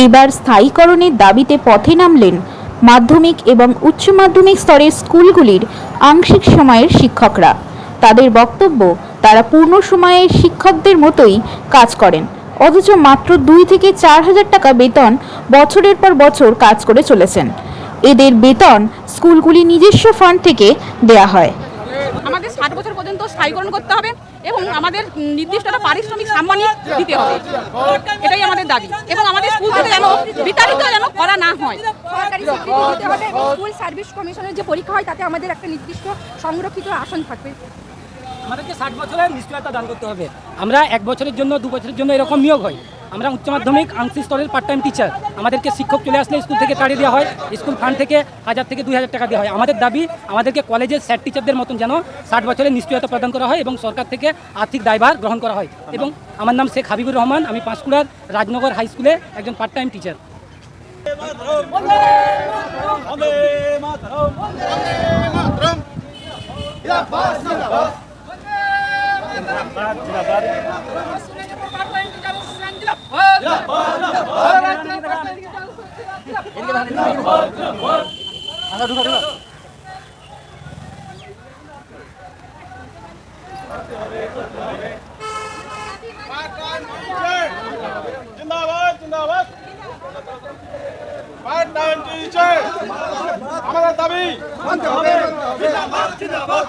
এবার স্থায়ীকরণের দাবিতে পথে নামলেন মাধ্যমিক এবং উচ্চ মাধ্যমিক স্তরের স্কুলগুলির আংশিক সময়ের শিক্ষকরা। তাদের বক্তব্য, তারা পূর্ণ সময়ের শিক্ষকদের মতোই কাজ করেন, অথচ মাত্র 2 থেকে 4 হাজার টাকা বেতন বছরের পর বছর কাজ করে চলেছেন। এদের বেতন স্কুলগুলি নিজস্ব ফান্ড থেকে দেয়া হয়। আমাদের 60 বছর পর্যন্ত স্থায়ীকরণ করতে হবে এবং আমাদের নির্দিষ্ট একটা পারিশ্রমিক সাম্মানিক দিতে হবে, এটাই আমাদের দাবি। এবং আমাদের স্কুল থেকে যেন বিতাড়িত যেন করা না হয়। সরকারি স্বীকৃতি দিতে হবে এবং স্কুল সার্ভিস কমিশনের যে পরীক্ষা হয় তাতে আমাদের একটা নির্দিষ্ট সংরক্ষিত আসন থাকবে। আমাদেরকে 60 বছরের নিশ্চয়তা দান করতে হবে। আমরা 1 বছরের জন্য 2 বছরের জন্য এরকম নিয়োগ হয়। আমরা উচ্চ মাধ্যমিক আংশিক স্তরের পার্ট টাইম টিচার। আমাদেরকে শিক্ষক চলে আসলে স্কুল থেকে তাড়িয়ে দেওয়া হয়, স্কুল ফান্ড থেকে 1000 থেকে 2000 টাকা দেওয়া হয়। আমাদের দাবি, আমাদেরকে কলেজের স্যার টিচারদের মতন যেন 60 বছরের নিশ্চয়তা প্রদান করা হয় এবং সরকার থেকে আর্থিক দায়ভার গ্রহণ করা হয়। এবং আমার নাম শেখ হাবিবুর রহমান, আমি পাঁশকুড়ার রাজনগর হাই স্কুলে একজন পার্ট টাইম টিচার। जिंदाबाद जिंदाबाद पार्ट टाइम टीचर हमारा दाबी जिंदाबाद जिंदाबाद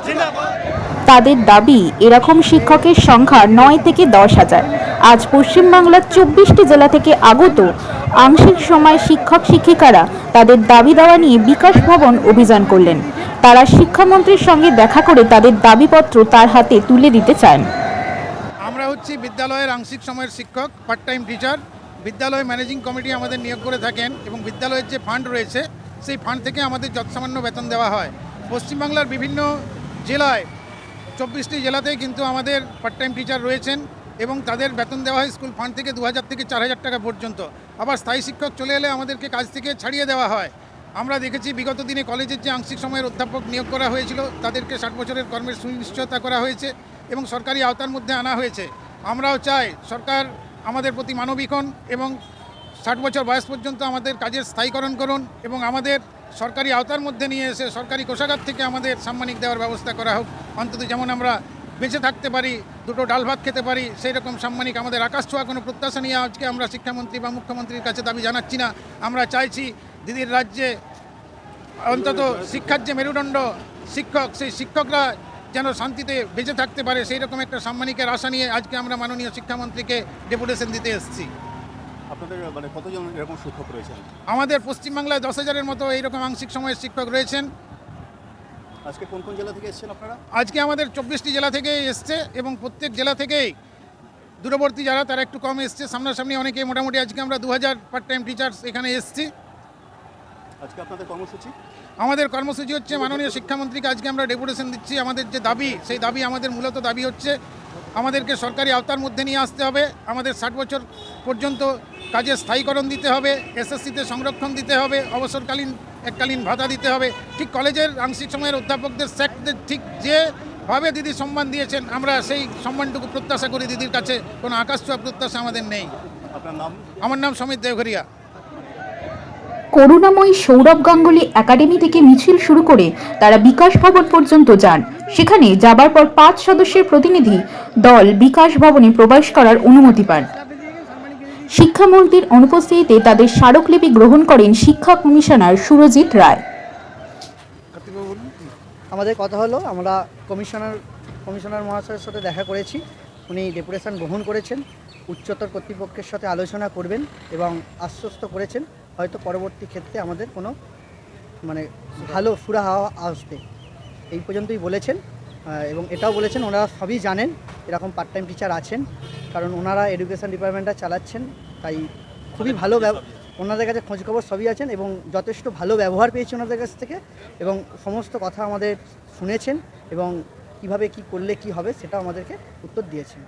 जिंदाबाद। তাদের দাবি, এরকম শিক্ষকের সংখ্যা 9 থেকে 10 হাজার। আজ পশ্চিমবাংলার 24টি জেলা থেকে আগত আংশিক সময় শিক্ষক শিক্ষিকারা তাদের দাবি দেওয়া নিয়ে বিকাশ ভবন অভিযান করলেন। তারা শিক্ষামন্ত্রীর সঙ্গে দেখা করে তাদের দাবিপত্র তার হাতে তুলে দিতে চান। আমরা হচ্ছি বিদ্যালয়ের আংশিক সময়ের শিক্ষক, পার্ট টাইম টিচার। বিদ্যালয় ম্যানেজিং কমিটি আমাদের নিয়োগ করে থাকেন এবং বিদ্যালয়ের যে ফান্ড রয়েছে সেই ফান্ড থেকে আমাদের যৎসামান্য বেতন দেওয়া হয়। পশ্চিমবাংলার বিভিন্ন জেলায় 24টি জেলাতেই কিন্তু আমাদের পার্ট টাইম টিচার রয়েছেন এবং তাদের বেতন দেওয়া হয় স্কুল ফান্ড থেকে 2000 থেকে 4000 টাকা পর্যন্ত। আবার স্থায়ী শিক্ষক চলে এলে আমাদেরকে কাজ থেকে ছাড়িয়ে দেওয়া হয়। আমরা দেখেছি বিগত দিনে কলেজের যে আংশিক সময়ের অধ্যাপক নিয়োগ করা হয়েছিল তাদেরকে 60 বছরের কর্মের সুনিশ্চয়তা করা হয়েছে এবং সরকারি আওতার মধ্যে আনা হয়েছে। আমরাও চাই সরকার আমাদের প্রতি মানবিক হন এবং 60 বছর বয়স পর্যন্ত আমাদের কাজের স্থায়ীকরণ করুন এবং আমাদের সরকারি আওতার মধ্যে নিয়ে এসে সরকারি কোষাগার থেকে আমাদের সাম্মানিক দেওয়ার ব্যবস্থা করা হোক। অন্তত যেমন আমরা বেঁচে থাকতে পারি, দুটো ডাল ভাত খেতে পারি, সেই রকম সাম্মানিক আমাদের আকাশ ছোঁয়া কোনো প্রত্যাশা নিয়ে আজকে আমরা শিক্ষামন্ত্রী বা মুখ্যমন্ত্রীর কাছে দাবি জানাচ্ছি না। আমরা চাইছি দিদির রাজ্যে অন্তত শিক্ষার যে মেরুদণ্ড শিক্ষক, সেই শিক্ষকরা যেন শান্তিতে বেঁচে থাকতে পারে, সেই রকম একটা সাম্মানিকের আশা নিয়ে আজকে আমরা মাননীয় শিক্ষামন্ত্রীকে ডেপুটেশন দিতে এসেছি। আপনাদের মানে কতজন এরকম শিক্ষক রয়েছেন? আমাদের পশ্চিমবাংলায় 10,000-এর মতো এইরকম আংশিক সময়ের শিক্ষক রয়েছেন। আজকে কোন কোন জেলা থেকে এসেছেন আপনারা? আজকে আমাদের 24টি জেলা থেকে এসছে এবং প্রত্যেক জেলা থেকেই দূরবর্তী যারা তারা একটু কম এসছে, সামনাসামনি অনেকে মোটামুটি আজকে আমরা 2000 পার্ট টাইম টিচার্স এখানে এসছি। আজকে আপনাদের কর্মসূচি? আমাদের কর্মসূচি হচ্ছে মাননীয় শিক্ষামন্ত্রীকে আজকে আমরা ডেপুটেশন দিচ্ছি। আমাদের যে দাবি, সেই দাবি আমাদের মূলত দাবি হচ্ছে আমাদেরকে সরকারি আওতার মধ্যে নিয়ে আসতে হবে, আমাদের 60 বছর পর্যন্ত কাজের স্থায়ীকরণ দিতে হবে, এসএসসিতে সংরক্ষণ দিতে হবে, অবসরকালীন এককালীন ভাতা দিতে হবে। ঠিক কলেজের আংশিক সময়ের অধ্যাপকদের স্যাকদের ঠিক যেভাবে দিদি সম্মান দিয়েছেন, আমরা সেই সম্মানটুকু প্রত্যাশা করি দিদির কাছে। কোনো আকাশ ছোঁয়া প্রত্যাশা আমাদের নেই। আপনার নাম? আমার নাম সমিত দেওঘরিয়া। করুণাময়ী সৌরভ গাঙ্গুলি একাডেমি থেকে মিছিল শুরু করে তারা বিকাশ ভবন পর্যন্ত যান। সেখানে যাবার পর 5 সদস্যের প্রতিনিধি দল বিকাশ ভবনে প্রবেশ করার অনুমতি পান। শিক্ষামন্ত্রীর অনুপস্থিতিতে তাদের স্মারকলিপি গ্রহণ করেন শিক্ষা কমিশনার সুরজিৎ রায়। আমাদের কথা হলো, আমরা কমিশনার মহাশয়ের সাথে দেখা করেছি, উনি ডেপুটেশন গ্রহণ করেছেন, উচ্চতর কর্তৃপক্ষের সাথে আলোচনা করবেন এবং আশ্বস্ত করেছেন হয়তো পরবর্তী ক্ষেত্রে আমাদের কোনো মানে ভালো সুরাহা আসবে, এই পর্যন্তই বলেছেন। এবং এটাও বলেছেন ওনারা সবই জানেন এরকম পার্ট টাইম টিচার আছেন, কারণ ওনারা এডুকেশন ডিপার্টমেন্টটা চালাচ্ছেন, তাই খুবই ভালো ওনাদের কাছে খোঁজখবর সবই আছেন এবং যথেষ্ট ভালো ব্যবহার পেয়েছি ওনাদের কাছ থেকে এবং সমস্ত কথা আমাদের শুনেছেন এবং কিভাবে কি করলে কি হবে সেটা আমাদেরকে উত্তর দিয়েছেন।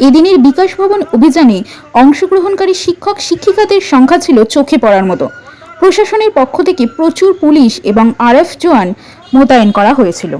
এদিনের বিকাশ ভবন অভিযানে অংশগ্রহণকারী শিক্ষক শিক্ষিকাদের সংখ্যা ছিল চোখে পড়ার মতো। প্রশাসনের পক্ষ থেকে প্রচুর পুলিশ এবং আরএফ জওয়ান মোতায়েন করা হয়েছিল।